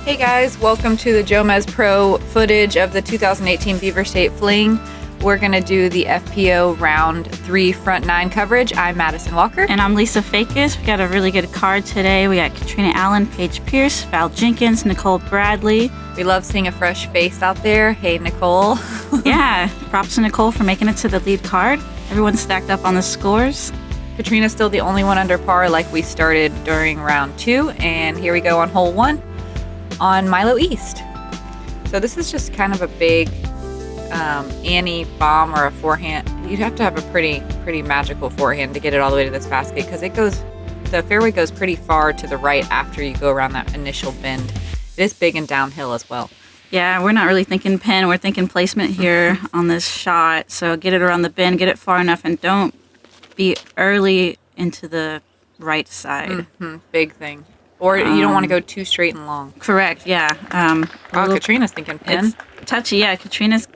Hey guys, welcome to the JomezPro footage of the 2018 Beaver State Fling. We're going to do the FPO round 3 front 9 coverage. I'm Madison Walker. And I'm Lisa Fajkus. We got a really good card today. We got Catrina Allen, Paige Pierce, Valarie Jenkins, Nicole Bradley. We love seeing a fresh face out there. Hey, Nicole. Yeah, props to Nicole for making it to the lead card. Everyone's stacked up on the scores. Katrina's still the only one under par like we started during round 2. And here we go on hole 1 on Milo East. So this is just kind of a big Annie bomb or a forehand. You'd have to have a pretty magical forehand to get it all the way to this basket because the fairway goes pretty far to the right after you go around that initial bend. It is big and downhill as well. Yeah, we're not really thinking pin. We're thinking placement here on this shot. So get it around the bend, get it far enough, and don't be early into the right side. Mm-hmm. Big thing. Or you don't want to go too straight and long. Correct, yeah. Katrina's thinking pin. It's touchy, yeah. Katrina's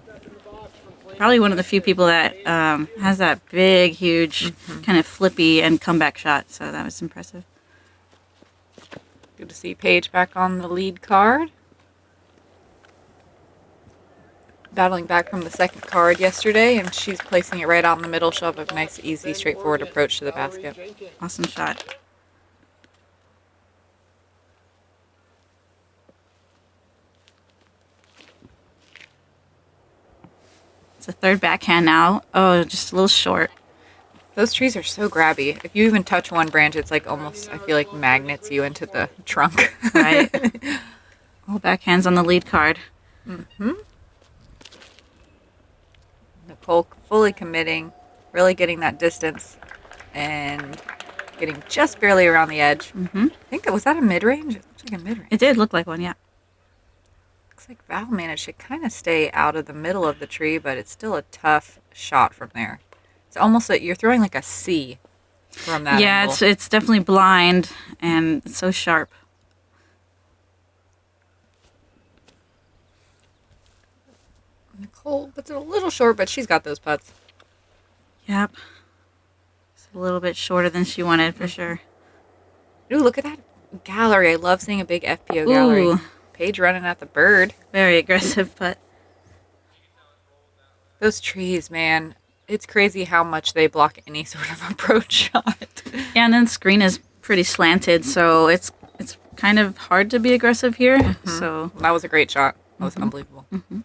probably one of the few people that has that big, huge, kind of flippy and comeback shot. So that was impressive. Good to see Paige back on the lead card. Battling back from the second card yesterday, and she's placing it right out in the middle. She'll have a nice, easy, straightforward approach to the basket. Awesome shot. It's a third backhand now. Oh, just a little short. Those trees are so grabby. If you even touch one branch, it's like almost, I feel like, magnets you into the trunk. Right. All backhands on the lead card. Mm-hmm. Nicole fully committing, really getting that distance, and getting just barely around the edge. Mm-hmm. I think was that a mid-range? It looks like a mid-range. It did look like one, yeah. Looks like Val managed to kind of stay out of the middle of the tree, but it's still a tough shot from there. It's almost like you're throwing like a C from that angle. It's definitely blind, and it's so sharp. Nicole puts it a little short, but she's got those putts. Yep. It's a little bit shorter than she wanted, for sure. Ooh, look at that gallery. I love seeing a big FPO gallery. Ooh. Paige running at the bird. Very aggressive putt. Those trees, man. It's crazy how much they block any sort of approach shot. Yeah, and then the screen is pretty slanted, so it's kind of hard to be aggressive here. Mm-hmm. So that was a great shot. That was unbelievable. Mm-hmm.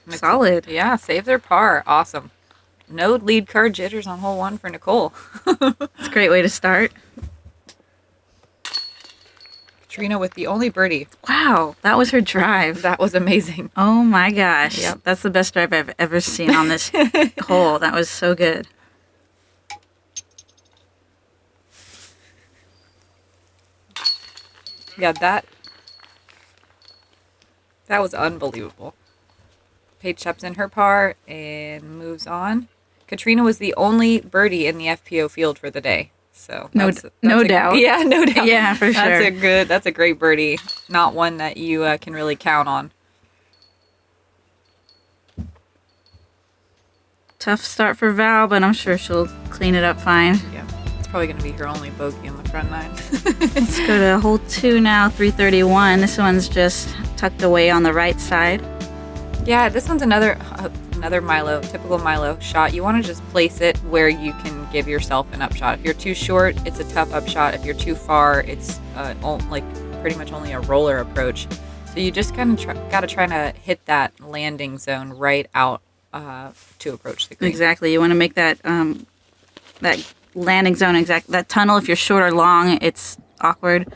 Solid. Yeah, save their par. Awesome. No lead card jitters on hole 1 for Nicole. It's a great way to start. Katrina with the only birdie. Wow, that was her drive. That was amazing. Oh my gosh. Yep. That's the best drive I've ever seen on this hole. That was so good. Yeah, that was unbelievable. Paige steps in her par and moves on. Katrina was the only birdie in the FPO field for the day. So no doubt. Yeah, no doubt. Yeah, for sure. That's a great birdie. Not one that you can really count on. Tough start for Val, but I'm sure she'll clean it up fine. Yeah, it's probably going to be her only bogey on the front 9. Let's go to hole 2 now, 331. This one's just tucked away on the right side. Yeah, this one's another Milo, typical Milo shot. You want to just place it where you can give yourself an upshot. If you're too short, it's a tough upshot. If you're too far, it's like pretty much only a roller approach. So you just kind of got to try to hit that landing zone right out to approach the green. Exactly. You want to make that that landing zone that tunnel. If you're short or long, it's awkward.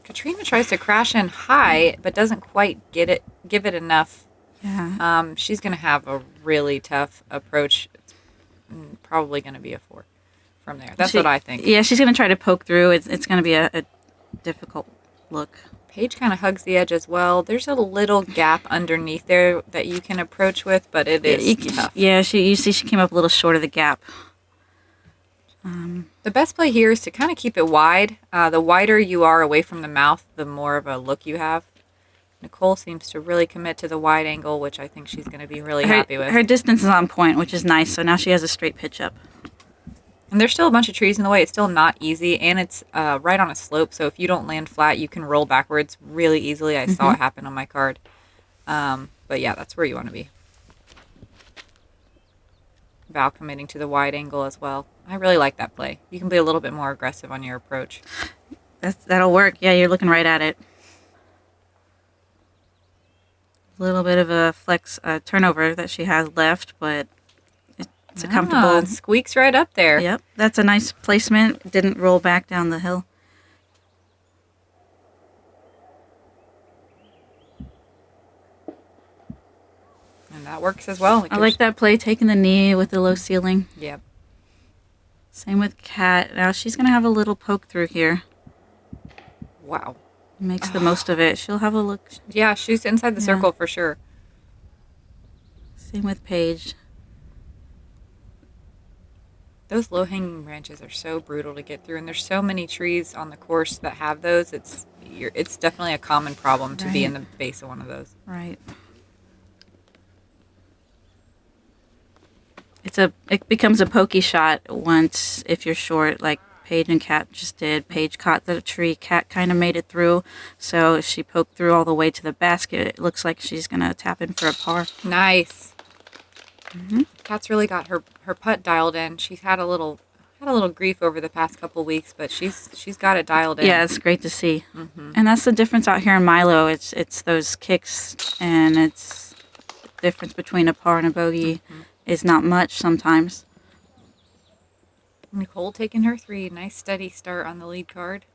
Katrina tries to crash in high, but doesn't quite give it enough. Yeah. She's going to have a really tough approach. It's probably going to be a 4 from there. That's what I think. Yeah, she's going to try to poke through. It's going to be a difficult look. Paige kind of hugs the edge as well. There's a little gap underneath there that you can approach with, but it is tough. Yeah, you see she came up a little short of the gap. The best play here is to kind of keep it wide. The wider you are away from the mouth, the more of a look you have. Nicole seems to really commit to the wide angle, which I think she's going to be really happy with. Her distance is on point, which is nice. So now she has a straight pitch up. And there's still a bunch of trees in the way. It's still not easy, and it's right on a slope. So if you don't land flat, you can roll backwards really easily. I saw it happen on my card. But yeah, that's where you want to be. Val committing to the wide angle as well. I really like that play. You can be a little bit more aggressive on your approach. That'll work. Yeah, you're looking right at it. A little bit of a flex turnover that she has left, but it's a comfortable. It squeaks right up there. Yep, that's a nice placement. Didn't roll back down the hill. And that works as well. I like that play, taking the knee with the low ceiling. Yep. Same with Kat. Now she's going to have a little poke through here. Wow. Makes the most of it. She'll have a look. Yeah, she's inside the circle for sure. Same with Paige. Those low-hanging branches are so brutal to get through, and there's so many trees on the course that have those. It's definitely a common problem to be in the base of one of those. Right. It becomes a pokey shot once if you're short, like Paige and Kat just did. Paige caught the tree. Kat kind of made it through, so she poked through all the way to the basket. It looks like she's gonna tap in for a par. Nice. Kat's really got her putt dialed in. She's had a little grief over the past couple weeks, but she's got it dialed in. Yeah, it's great to see. And that's the difference out here in Milo. It's those kicks, and it's the difference between a par and a bogey is not much sometimes. Nicole taking her 3. Nice steady start on the lead card.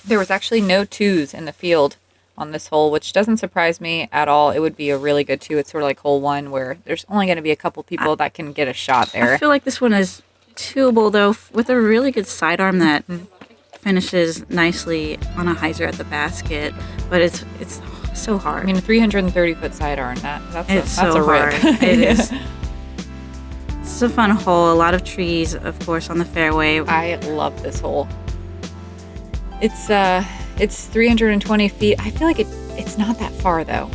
There was actually no 2s in the field on this hole, which doesn't surprise me at all. It would be a really good 2. It's sort of like hole 1 where there's only going to be a couple people that can get a shot there. I feel like this one is twoable, though, with a really good sidearm that finishes nicely on a hyzer at the basket, but it's so hard. I mean, a 330-foot sidearm, that's so a hard. rip. It is. It's a fun hole. A lot of trees, of course, on the fairway. I love this hole. It's 320 feet. I feel like it's not that far though.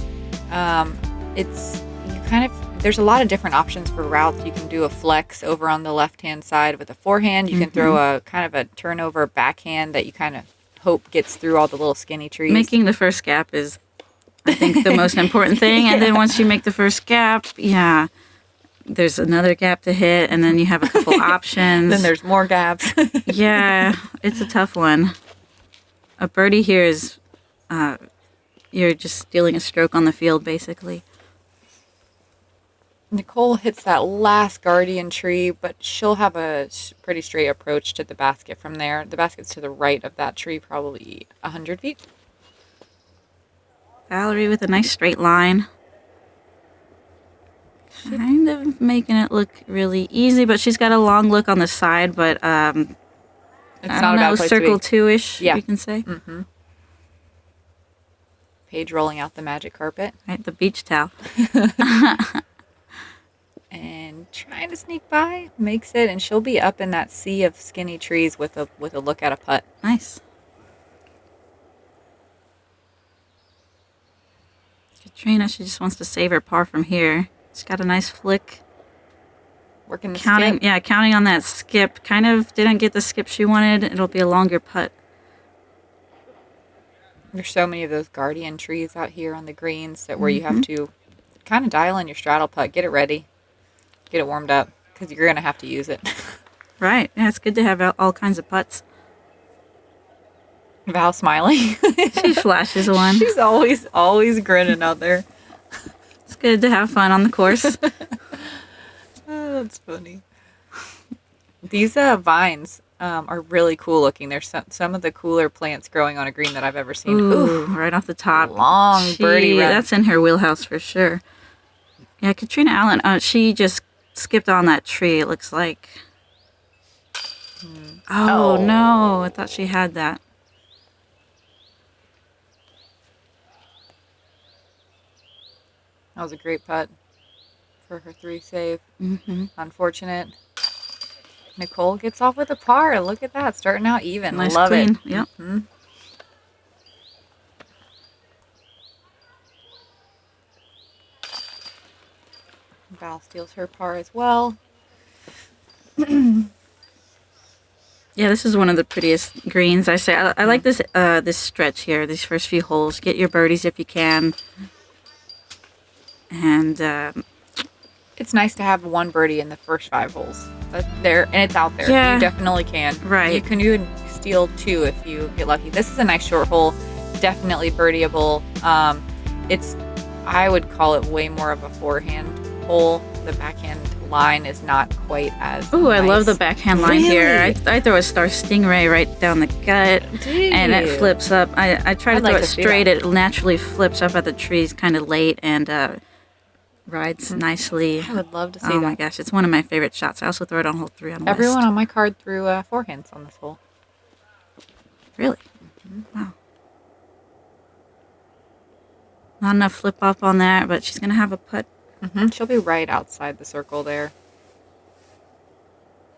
There's a lot of different options for routes. You can do a flex over on the left-hand side with a forehand. You can throw a kind of a turnover backhand that you kind of hope gets through all the little skinny trees. Making the first gap is, I think, the most important thing. And then once you make the first gap, there's another gap to hit, and then you have a couple options. Then there's more gaps. Yeah, it's a tough one. A birdie here is, you're just stealing a stroke on the field, basically. Nicole hits that last guardian tree, but she'll have a pretty straight approach to the basket from there. The basket's to the right of that tree, probably 100 feet. Valarie with a nice straight line. Kind of making it look really easy, but she's got a long look on the side, but it's I don't not a know, bad place circle to be. 2-ish, Yeah. we can say. Paige rolling out the magic carpet. Right, the beach towel. And trying to sneak by, makes it, and she'll be up in that sea of skinny trees with a look at a putt. Nice. Catrina, she just wants to save her par from here. She's got a nice flick. Working the Counting, skip. yeah, counting on that skip. Kind of didn't get the skip she wanted. It'll be a longer putt. There's so many of those guardian trees out here on the greens that where you have to kind of dial in your straddle putt, get it ready, get it warmed up, because you're going to have to use it. Right. Yeah, it's good to have all kinds of putts. Val smiling. She flashes one. She's always grinning out there. It's good to have fun on the course. Oh, that's funny. These vines are really cool looking. There's some of the cooler plants growing on a green that I've ever seen. Ooh, right off the top. Long birdie run. That's in her wheelhouse for sure. Yeah, Catrina Allen, she just skipped on that tree, it looks like. Oh, no. I thought she had that. That was a great putt for her 3 save. Unfortunate. Nicole gets off with a par. Look at that. Starting out even. Nice Love clean. it. Yep. Val steals her par as well. Yeah, this is one of the prettiest greens. I like this this stretch here, these first few holes. Get your birdies if you can. And it's nice to have one birdie in the first 5 holes. There, and it's out there. Yeah, you definitely can. Right. You can even steal 2 if you get lucky. This is a nice short hole. Definitely birdieable. I would call it way more of a forehand hole. The backhand line is not quite as Ooh, nice. I love the backhand line here. I throw a star stingray right down the gut, and it flips up. I try to throw it straight. It naturally flips up at the trees kind of late and rides nicely. I would love to see that. Oh my gosh, it's one of my favorite shots. I also throw it on hole 3 on Everyone West. on my card threw forehands on this hole. Really? Wow. Not enough flip up on that, but she's gonna have a putt. She'll be right outside the circle there.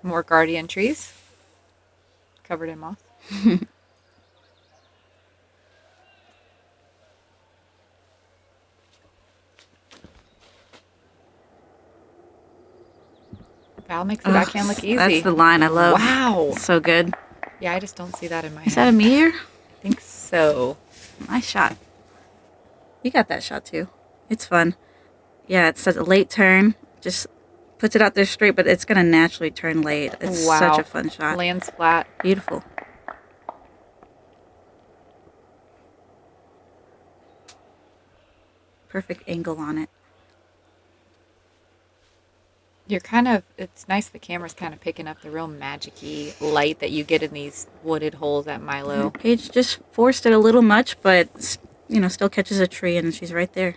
More guardian trees. Covered in moss. Val makes the backhand look easy. That's the line I love. Wow. So good. Yeah, I just don't see that in my Is head. that a meteor? I think so. Nice shot. You got that shot too. It's fun. Yeah, it's such a late turn. Just puts it out there straight, but it's going to naturally turn late. It's such a fun shot. Lands flat. Beautiful. Perfect angle on it. It's nice the camera's kind of picking up the real magic-y light that you get in these wooded holes at Milo. Paige just forced it a little much, but, still catches a tree and she's right there.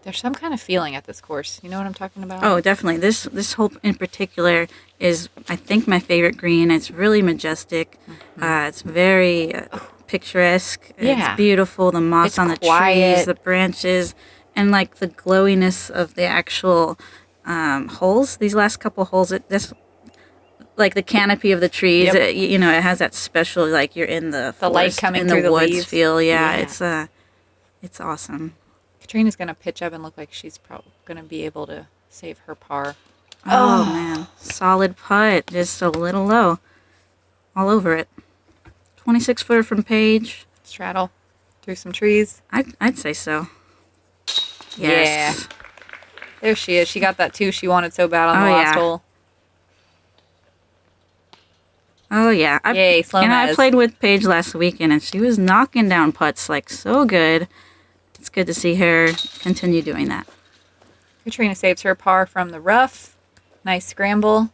There's some kind of feeling at this course. You know what I'm talking about? Oh, definitely. This hole in particular is, I think, my favorite green. It's really majestic. It's very picturesque. Yeah. It's beautiful. The moss It's on the quiet. trees, the branches, and like the glowiness of the actual holes. These last couple holes, like the canopy of the trees. Yep. It has that special, like you're in the forest, light coming in through the woods leaves. feel. Yeah, Yeah. it's awesome. Katrina's going to pitch up and look like she's probably going to be able to save her par. Oh, man. Solid putt. Just a little low. All over it. 26-footer from Paige. Straddle through some trees. I'd say so. Yes. Yeah. There she is. She got that 2 she wanted so bad on the last hole. Oh, yeah. Yay, SloMez. And I played with Paige last weekend, and she was knocking down putts like so good. It's good to see her continue doing that. Katrina saves her par from the rough. Nice scramble.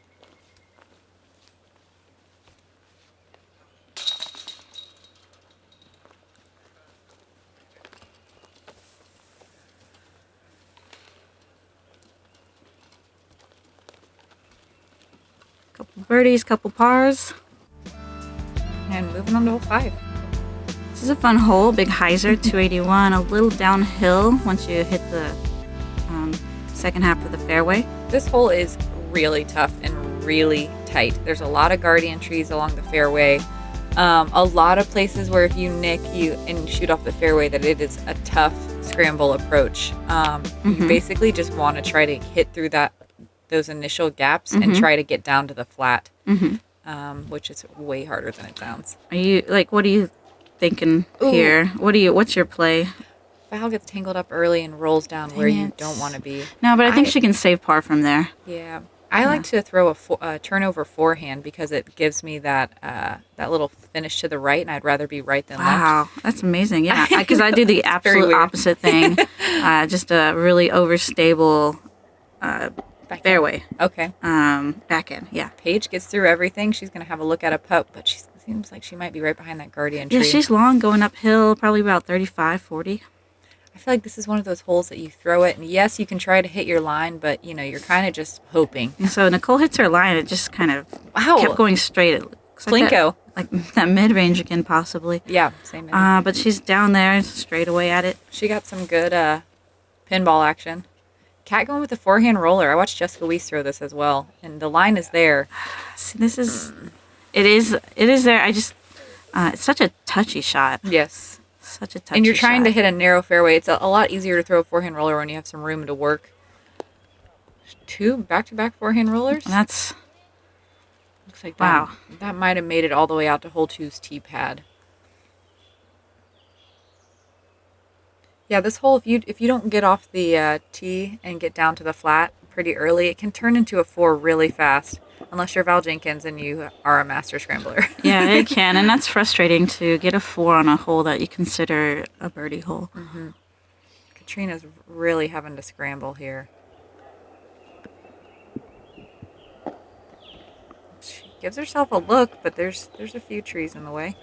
Couple birdies, couple pars. And moving on to hole 5. This is a fun hole. Big hyzer, 281. A little downhill once you hit the second half of the fairway. This hole is really tough and really tight. There's a lot of guardian trees along the fairway. A lot of places where if you nick and shoot off the fairway, that it is a tough scramble approach. You basically just want to try to hit through those initial gaps and try to get down to the flat, which is way harder than it sounds. What are you thinking here? What's your play? Val gets tangled up early and rolls down where you don't want to be. No, but I think she can save par from there. Yeah. I like to throw a turnover forehand because it gives me that little finish to the right, and I'd rather be right than left. Wow, that's amazing. Yeah, because I do the absolute opposite thing. Just a really overstable fairway. Okay. Backhand, yeah. Paige gets through everything. She's going to have a look at a putt, but she seems like she might be right behind that guardian tree. Yeah, she's long, going uphill, probably about 35, 40. I feel like this is one of those holes that you throw it, and yes, you can try to hit your line, but, you're kind of just hoping. And so Nicole hits her line, it just kind of kept going straight. It looks Flinko. Like that mid-range again, possibly. Yeah, same. But she's down there, straight away at it. She got some good pinball action. Cat going with the forehand roller. I watched Jessica Weiss throw this as well, and the line is there. See, this is... It is there. It's such a touchy shot. Yes. Such a touchy shot. And you're trying to hit a narrow fairway. It's a lot easier to throw a forehand roller when you have some room to work. 2 back-to-back forehand rollers. That's Looks like wow. that might have made it all the way out to hole 2's tee pad. Yeah, this hole, if you don't get off the tee and get down to the flat pretty early, it can turn into a 4 really fast, unless you're Val Jenkins and you are a master scrambler. Yeah, it can, and that's frustrating to get a 4 on a hole that you consider a birdie hole. Mm-hmm. Catrina's really having to scramble here. She gives herself a look, but there's a few trees in the way.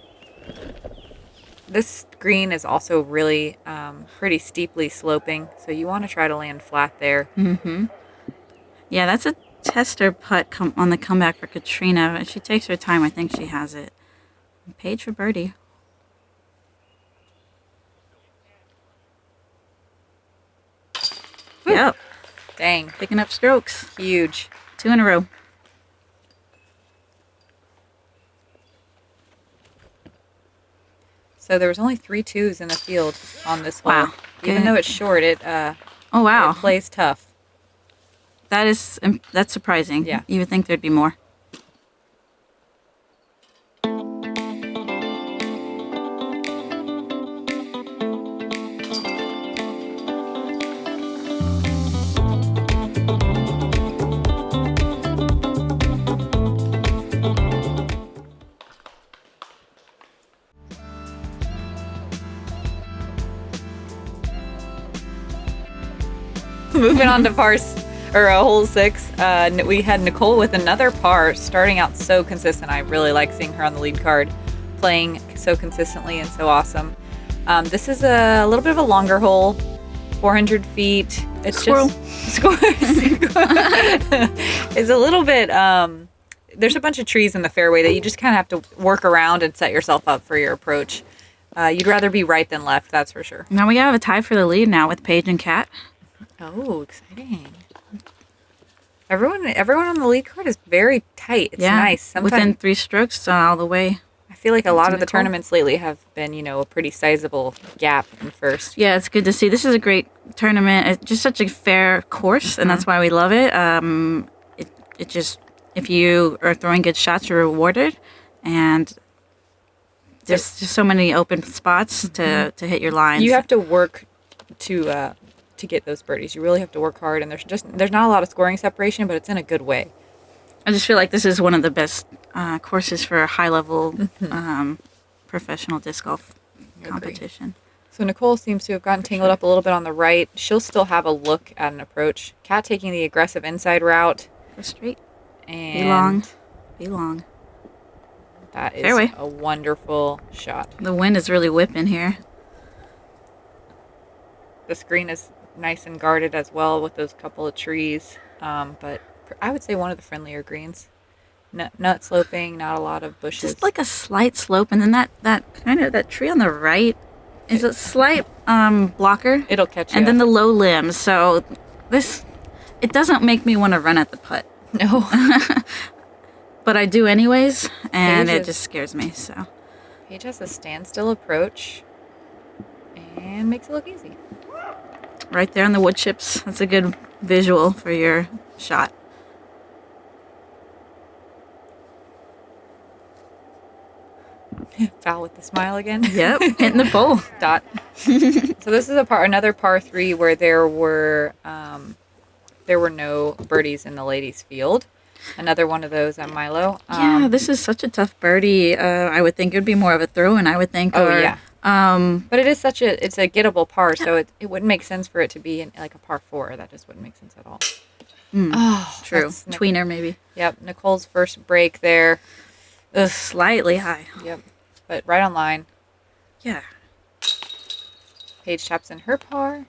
This green is also really pretty steeply sloping, so you want to try to land flat there. Mm-hmm. Yeah, that's a tester putt on the comeback for Catrina. If she takes her time, I think she has it. Paige for birdie. Woo. Yep. Dang. Picking up strokes. Huge. 2 in a row. So there was only 3 2s in the field on this hole. Wow. Even though it's short, it oh wow, it plays tough. that's surprising. Yeah. You would think there'd be more. Moving on to hole 6. We had Nicole with another par, starting out so consistent. I really like seeing her on the lead card, playing so consistently and so awesome. This is a little bit of a longer hole, 400 feet. It's Squirrel. It's a little bit. There's a bunch of trees in the fairway that you just kind of have to work around and set yourself up for your approach. You'd rather be right than left, that's for sure. Now we have a tie for the lead now with Paige and Kat. Oh, exciting. Everyone on the lead card is very tight. It's nice. Sometimes, within 3 strokes all the way. I feel like a lot of the Nicole. tournaments lately have been, a pretty sizable gap in first. Yeah, it's good to see. This is a great tournament. It's just such a fair course, and that's why we love it. It just, if you are throwing good shots, you're rewarded, and there's just so many open spots to hit your lines. You have to work to get those birdies. You really have to work hard, and there's not a lot of scoring separation, but it's in a good way. I just feel like this is one of the best courses for a high-level professional disc golf competition. So Nicole seems to have gotten tangled up a little bit on the right. She'll still have a look at an approach. Kat taking the aggressive inside route. Go straight. And Be long. That is Fairway. A wonderful shot. The wind is really whipping here. The screen is nice and guarded as well with those couple of trees. But I would say one of the friendlier greens. Not sloping, not a lot of bushes. Just like a slight slope, and then that tree on the right is a slight blocker. It'll catch you. And then the low limbs. So it doesn't make me want to run at the putt. No. But I do anyways, and it just scares me. So Paige has a standstill approach and makes it look easy. Right there on the wood chips. That's a good visual for your shot. Foul with the smile again. Yep, hitting the pole. Dot. So this is another par 3 where there were no birdies in the ladies' field. Another one of those at Milo. Yeah, this is such a tough birdie. I would think it would be more of a throw, and I would think. Yeah. But it is it's a gettable par, so it wouldn't make sense for it to be like a par 4. That just wouldn't make sense at all. Oh, true. Tweener maybe. Yep, Nicole's first break there. Ugh. Slightly high. Yep, but right on line. Yeah. Paige taps in her par.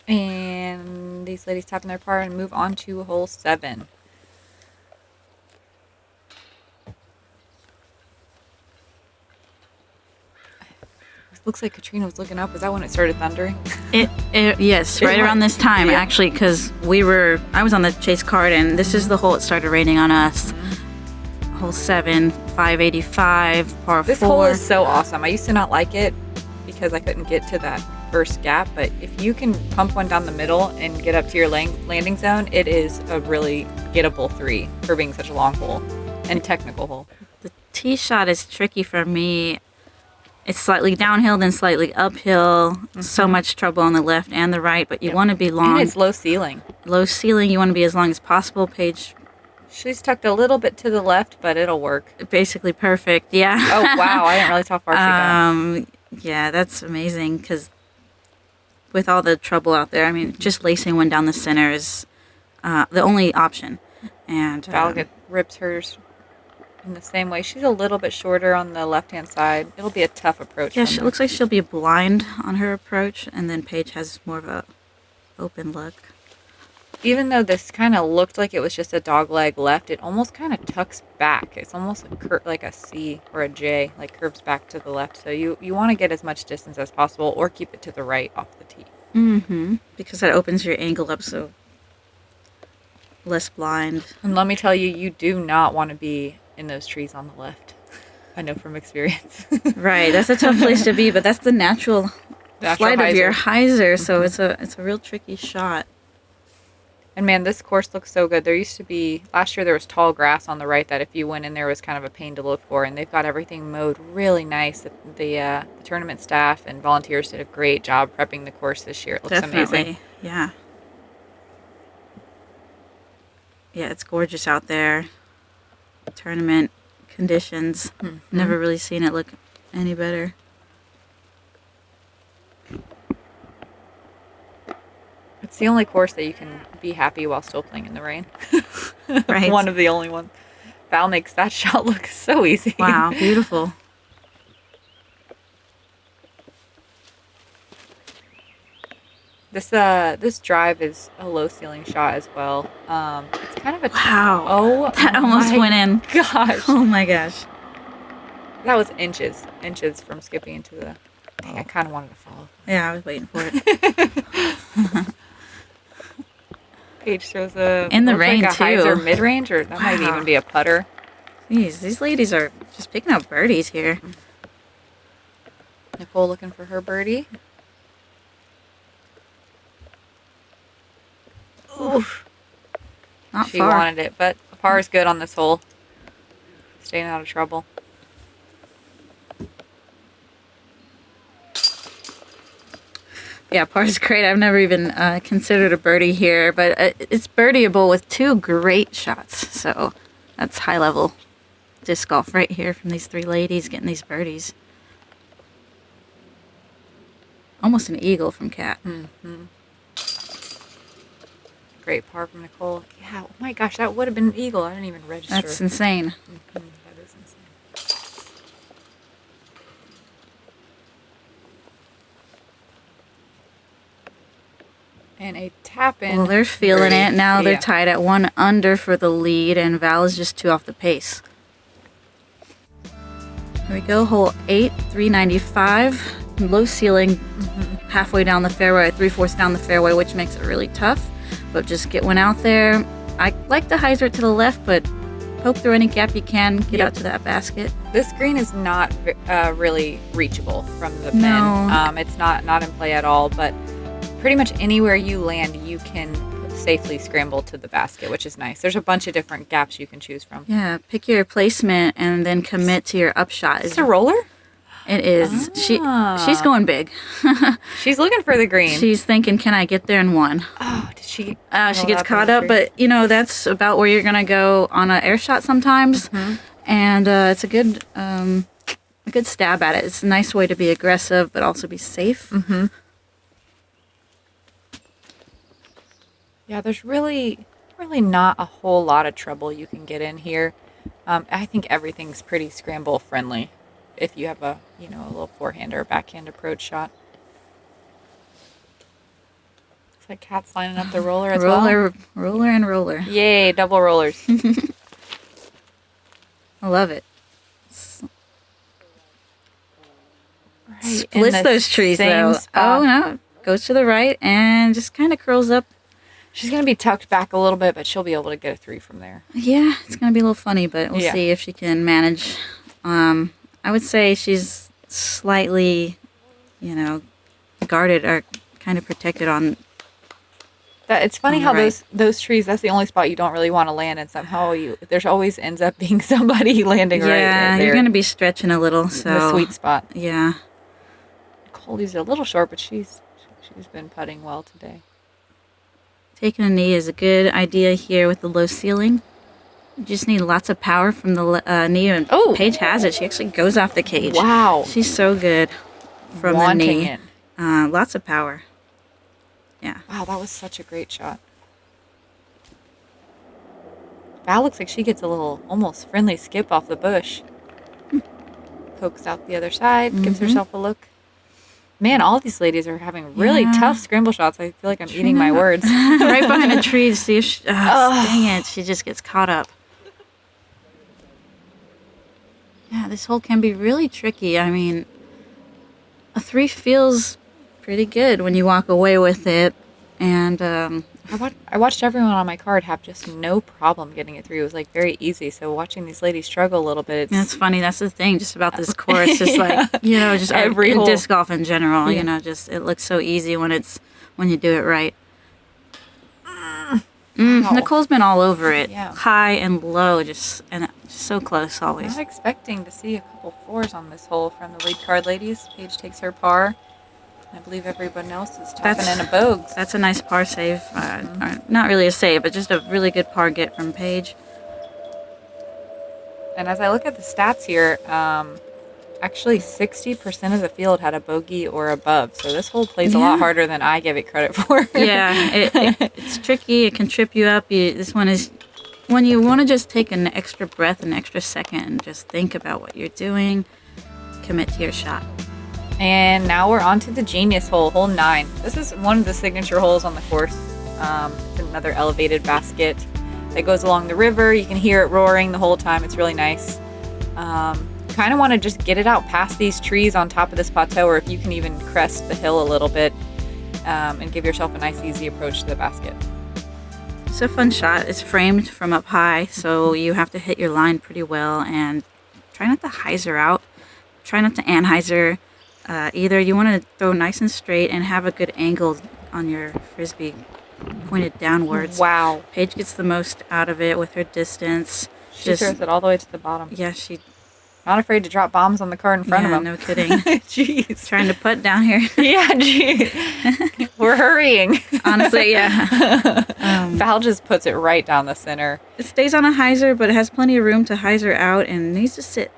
And these ladies tap in their par and move on to hole 7. Looks like Catrina was looking up. Is that when it started thundering? Yes, right around this time, actually, because I was on the chase card, and this is the hole it started raining on us. Hole 7, 585, par 4. This hole is so awesome. I used to not like it because I couldn't get to that first gap, but if you can pump one down the middle and get up to your landing zone, it is a really gettable 3 for being such a long hole and technical hole. The tee shot is tricky for me. It's slightly downhill, then slightly uphill. So much trouble on the left and the right, but you want to be long. And it's low ceiling. Low ceiling, you want to be as long as possible. Paige. She's tucked a little bit to the left, but it'll work. Basically perfect, yeah. Oh, wow. I didn't realize how far she got. Yeah, that's amazing, because with all the trouble out there, I mean, just lacing one down the center is the only option. And Val rips hers in the same way. She's a little bit shorter on the left-hand side. It'll be a tough approach. Yeah, it looks like she'll be blind on her approach, and then Paige has more of a open look. Even though this kind of looked like it was just a dog leg left, it almost kind of tucks back. It's almost like a C or a J, like curves back to the left. So you want to get as much distance as possible or keep it to the right off the tee. Mm-hmm. Because that opens your angle up so less blind. And let me tell you, you do not want to be in those trees on the left. I know from experience. Right, that's a tough place to be, but that's the natural flight of your hyzer, so it's a real tricky shot. And man, this course looks so good. There used to be, last year there was tall grass on the right that if you went in there was kind of a pain to look for, and they've got everything mowed really nice. The tournament staff and volunteers did a great job prepping the course this year. It looks amazing. Yeah. Yeah, it's gorgeous out there. Tournament conditions. Never really seen it look any better. It's the only course that you can be happy while still playing in the rain. Right. One of the only ones. Val makes that shot look so easy. Wow, beautiful. This drive is a low ceiling shot as well. It's kind of a wow. Oh, that almost went in. Gosh. Oh my gosh. That was inches from skipping into the. Dang, I kind of wanted to follow. Yeah, I was waiting for it. Paige throws a in the rain like a too. Hyzer mid-range, or that might even be a putter. Jeez, these ladies are just picking up birdies here. Nicole looking for her birdie. Oof. Not she far. wanted it, but a par is good on this hole. Staying out of trouble. Yeah, par is great. I've never even considered a birdie here, but it's birdieable with 2 great shots. So that's high level disc golf right here from these 3 ladies getting these birdies. Almost an eagle from Kat. Great par from Nicole. Yeah, oh my gosh, that would have been an eagle. I didn't even register. That's insane. That is insane. And a tap in. Well, they're feeling it. Now they're tied at 1 under for the lead, and Val is just 2 off the pace. Here we go, hole 8, 395. Low ceiling, halfway down the fairway, 3/4 down the fairway, which makes it really tough. But just get one out there. I like the hyzer to the left, but poke through any gap you can, get out to that basket. This green is not really reachable from the pin. No. It's not in play at all, but pretty much anywhere you land, you can safely scramble to the basket, which is nice. There's a bunch of different gaps you can choose from. Yeah, pick your placement and then commit to your upshot. Is it a roller? It is. She's going big. She's looking for the green. She's thinking, can I get there in 1? Oh, did she? She gets caught up, but you know that's about where you're gonna go on an air shot sometimes, and it's a good stab at it. It's a nice way to be aggressive, but also be safe. Yeah, there's really not a whole lot of trouble you can get in here. I think everything's pretty scramble friendly if you have a little forehand or a backhand approach shot. Looks like Kat's lining up the roller as well. Roller and roller. Yay, double rollers. I love it. splits those trees though. Spot. Oh no, goes to the right and just kind of curls up. She's going to be tucked back a little bit, but she'll be able to get a 3 from there. Yeah, it's going to be a little funny, but we'll see if she can manage. I would say she's slightly, guarded or kind of protected on. It's funny how those trees, that's the only spot you don't really want to land, and somehow there's always ends up being somebody landing right there. Yeah, you're going to be stretching a little. So the sweet spot. Yeah. Nicole's a little short, but she's been putting well today. Taking a knee is a good idea here with the low ceiling. You just need lots of power from the knee, and Paige has it. She actually goes off the cage. Wow. She's so good from the knee. It. Lots of power. Yeah. Wow, that was such a great shot. Val looks like she gets a little almost friendly skip off the bush. Pokes out the other side, gives herself a look. Man, all these ladies are having really tough scramble shots. I feel like I'm eating my words. Right behind a tree to see if she, dang it, she just gets caught up. Yeah, this hole can be really tricky. I mean, a 3 feels pretty good when you walk away with it. And I watched everyone on my card have just no problem getting it 3. It was like very easy. So watching these ladies struggle a little bit. It's funny. That's the thing just about this course. Just like, just every hole. Disc golf in general, just it looks so easy when you do it right. Nicole's been all over it. Yeah. High and low, just so close always. I'm not expecting to see a couple 4s on this hole from the lead card ladies. Paige takes her par. I believe everyone else is tapping in a bogues. That's a nice par save. Or not really a save, but just a really good par get from Paige. And as I look at the stats here, actually 60% of the field had a bogey or above. So this hole plays a lot harder than I give it credit for. Yeah, it's tricky. It can trip you up. This one is when you want to just take an extra breath, an extra second, and just think about what you're doing. Commit to your shot. And now we're on to the genius hole, hole 9. This is one of the signature holes on the course. It's another elevated basket that goes along the river. You can hear it roaring the whole time. It's really nice. Kind of want to just get it out past these trees on top of this plateau, or if you can even crest the hill a little bit and give yourself a nice, easy approach to the basket. It's a fun shot. It's framed from up high, so you have to hit your line pretty well and try not to hyzer out. Try not to anhyzer. Either you want to throw nice and straight and have a good angle on your frisbee pointed downwards. Wow. Paige gets the most out of it with her distance. She throws it all the way to the bottom. Yeah, she... Not afraid to drop bombs on the card in front of them. No kidding. Jeez. Trying to putt down here. Yeah, geez. We're hurrying. Honestly, yeah. Val just puts it right down the center. It stays on a hyzer, but it has plenty of room to hyzer out and needs to sit.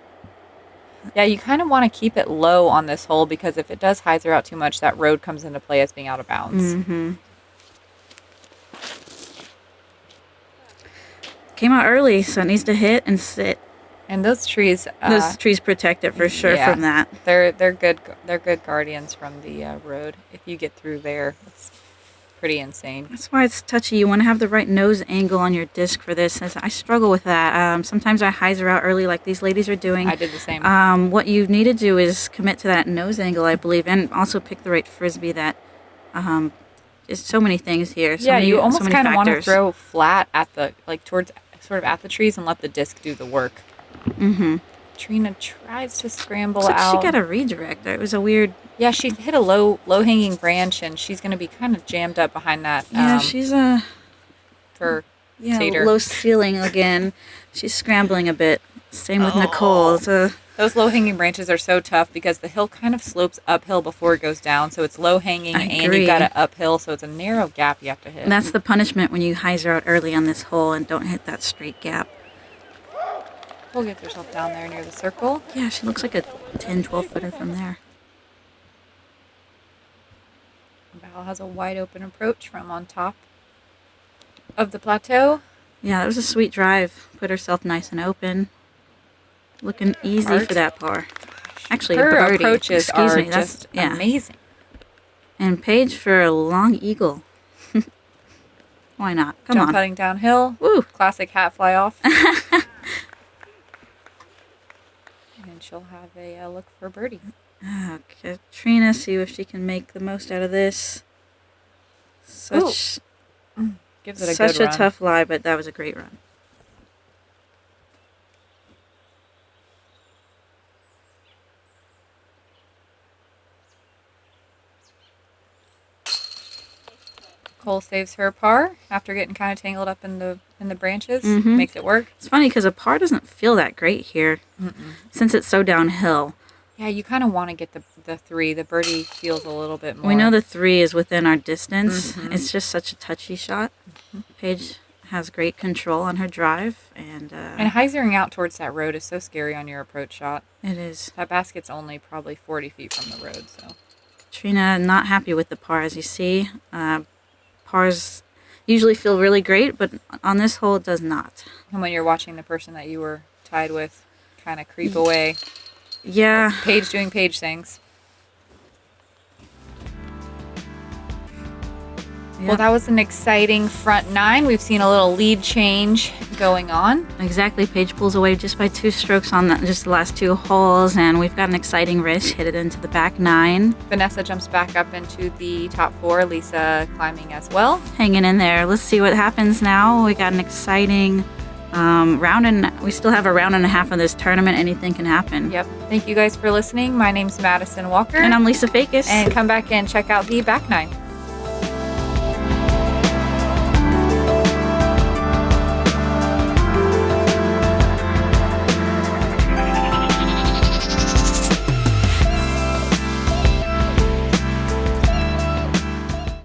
Yeah, you kind of want to keep it low on this hole because if it does hyzer out too much, that road comes into play as being out of bounds. Mm-hmm. Came out early, so it needs to hit and sit. And those trees protect it for sure from that. They're good. They're good guardians from the road. If you get through there, it's pretty insane. That's why it's touchy. You want to have the right nose angle on your disc for this. As I struggle with that. Sometimes I hyzer out early, like these ladies are doing. I did the same. What you need to do is commit to that nose angle, I believe, and also pick the right frisbee. That is so many things here. You almost kind of want to throw flat at the towards sort of at the trees and let the disc do the work. Mm-hmm. Trina tries to scramble Looks out. Like she got a redirect. It was a weird... Yeah, she hit a low-hanging branch, and she's going to be kind of jammed up behind that. Yeah, she's a... Tater. Low ceiling again. She's scrambling a bit. Same with Nicole. Those low-hanging branches are so tough because the hill kind of slopes uphill before it goes down, so it's low-hanging, and you've got it uphill, so it's a narrow gap you have to hit. And that's the punishment when you hyzer out early on this hole and don't hit that straight gap. Nicole gets herself down there near the circle. Yeah, she looks like a 10, 12-footer from there. Val has a wide-open approach from on top of the plateau. Yeah, that was a sweet drive. Put herself nice and open. Looking easy for that par. Actually, her a birdie. Approaches are just amazing. And Paige for a long eagle. Why not? Come on. Putting downhill. Woo. Classic hat fly off. And she'll have a look for birdie. Catrina, see if she can make the most out of this. Gives it a such good a run. tough lie, but that was a great run. Nicole saves her par after getting kind of tangled up in the branches. Mm-hmm. Makes it work. It's funny because a par doesn't feel that great here since it's so downhill. Yeah, you kind of want to get the 3. The birdie feels a little bit more. We know the 3 is within our distance. It's just such a touchy shot. Paige has great control on her drive. And hyzering out towards that road is so scary on your approach shot. It is. That basket's only probably 40 feet from the road, so. Catrina not happy with the par, as you see. Pars usually feel really great, but on this hole it does not. And when you're watching the person that you were tied with kind of creep away. Yeah. Paige doing Paige things. Yep. Well, that was an exciting front 9. We've seen a little lead change going on. Exactly. Paige pulls away just by 2 strokes on just the last 2 holes, and we've got an exciting wrist hit it into the back 9. Vanessa jumps back up into the top 4. Lisa climbing as well. Hanging in there. Let's see what happens now. We got an exciting round, and we still have a round and a half of this tournament. Anything can happen. Yep. Thank you guys for listening. My name's Madison Walker. And I'm Lisa Fajkus. And come back and check out the back 9.